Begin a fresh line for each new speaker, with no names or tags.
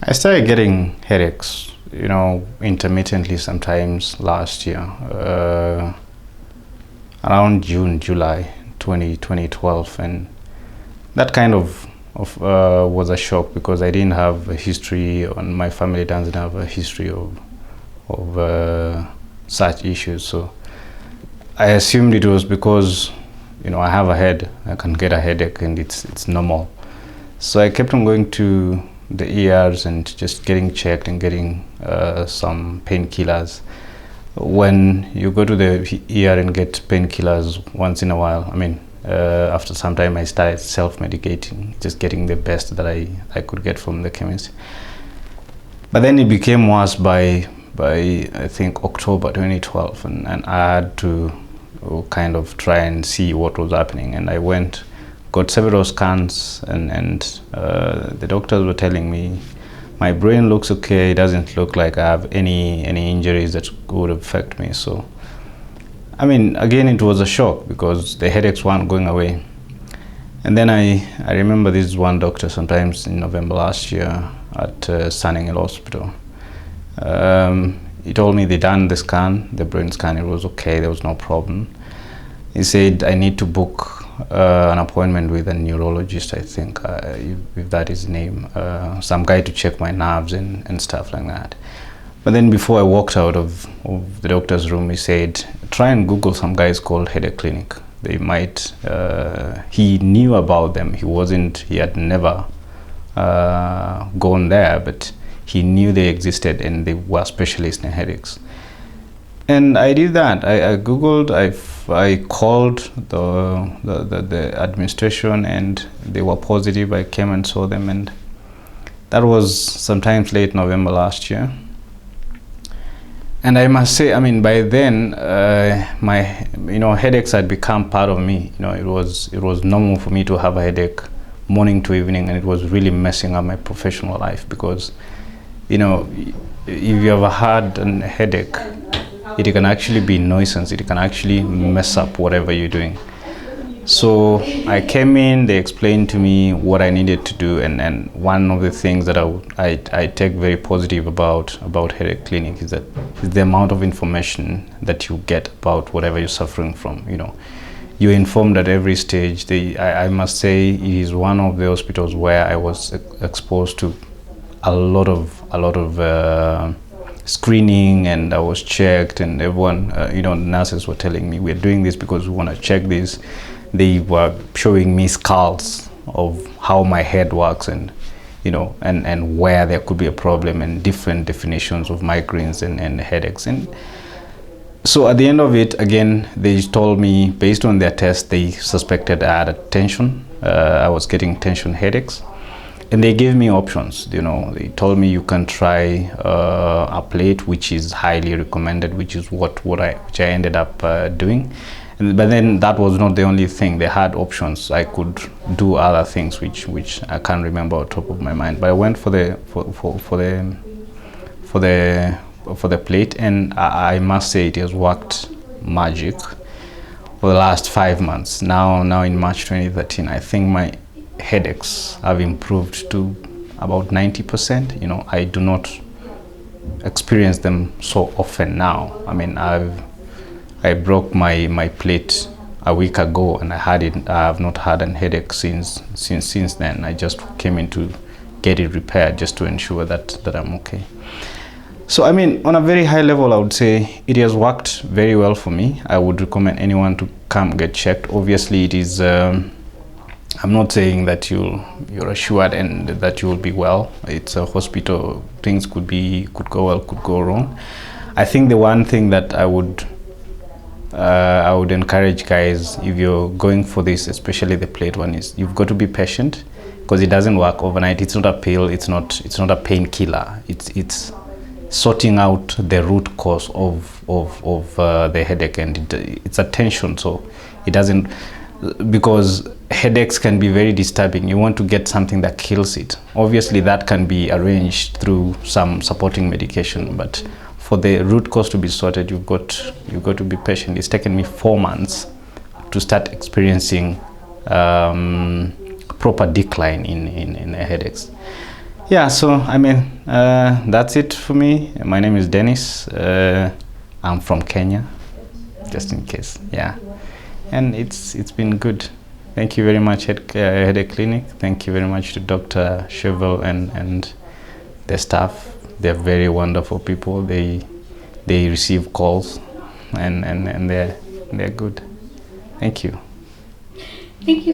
I started getting headaches, intermittently sometimes last year, around June, July 2012. And that kind of was a shock because I didn't have a history, and my family doesn't have a history of such issues. So I assumed it was because, I have a head, I can get a headache and it's normal. So I kept on going to the ERs and just getting checked and getting some painkillers. When you go to the ER and get painkillers once in a while, after some time I started self-medicating, just getting the best that I could get from the chemist. But then it became worse by I think October 2012, and I had to kind of try and see what was happening. And I got several scans, and the doctors were telling me my brain looks okay. It doesn't look like I have any injuries that would affect me. So again, it was a shock because the headaches weren't going away. And then I remember this one doctor sometimes in November last year at Sunninghill Hospital. He told me they done the brain scan, it was okay, there was no problem. He said I need to book an appointment with a neurologist, I think, if that is his name, some guy to check my nerves and stuff like that. But then before I walked out of the doctor's room, he said, try and Google some guys called Headache Clinic. They might, he knew about them. He had never gone there, but he knew they existed and they were specialists in headaches. And I did that. I Googled, I called the administration and they were positive. I came and saw them, and that was sometimes late November last year. And I must say, by then, my headaches had become part of me. It was normal for me to have a headache morning to evening, and it was really messing up my professional life because, if you ever had a headache, it can actually be nuisance. It can actually mess up whatever you're doing. So I came in, they explained to me what I needed to do, and one of the things that I take very positive about Headache Clinic is the amount of information that you get about whatever you're suffering from. You're informed at every stage. I must say it is one of the hospitals where I was exposed to a lot of screening, and I was checked, and everyone, nurses were telling me, we're doing this because we want to check this. They were showing me scales of how my head works, and and where there could be a problem, and different definitions of migraines and headaches. And so at the end of it, again, they told me, based on their test, they suspected I had a tension. I was getting tension headaches. And they gave me options. They told me you can try a plate, which is highly recommended, which is which I ended up doing. But then that was not the only thing. They had options. I could do other things, which I can't remember on top of my mind. But I went for the plate, and I must say it has worked magic for the last 5 months. Now in March 2013, I think my headaches have improved to about 90%. I do not experience them so often now. I broke my plate a week ago, and I have not had a headache since then. I just came in to get it repaired just to ensure that I'm okay. So on a very high level, I would say it has worked very well for me. I would recommend anyone to come get checked. Obviously, it is I'm not saying that you're assured and that you will be well. It's a hospital. Things could go well, could go wrong. I think the one thing that I would encourage guys, if you're going for this, especially the plate one, is you've got to be patient, because it doesn't work overnight. It's not a pill. It's not a painkiller. It's sorting out the root cause of the headache, and it's a tension. So it doesn't, because headaches can be very disturbing. You want to get something that kills it. Obviously, that can be arranged through some supporting medication, but for the root cause to be sorted, you've got to be patient. It's taken me 4 months to start experiencing proper decline in headaches. Yeah, so I mean, that's it for me. My name is Dennis. I'm from Kenya, just in case. Yeah, and it's been good. Thank you very much, Headache Clinic. Thank you very much to Dr. Shevel and the staff. They're very wonderful people. They receive calls, and they're good. Thank you.
Thank you.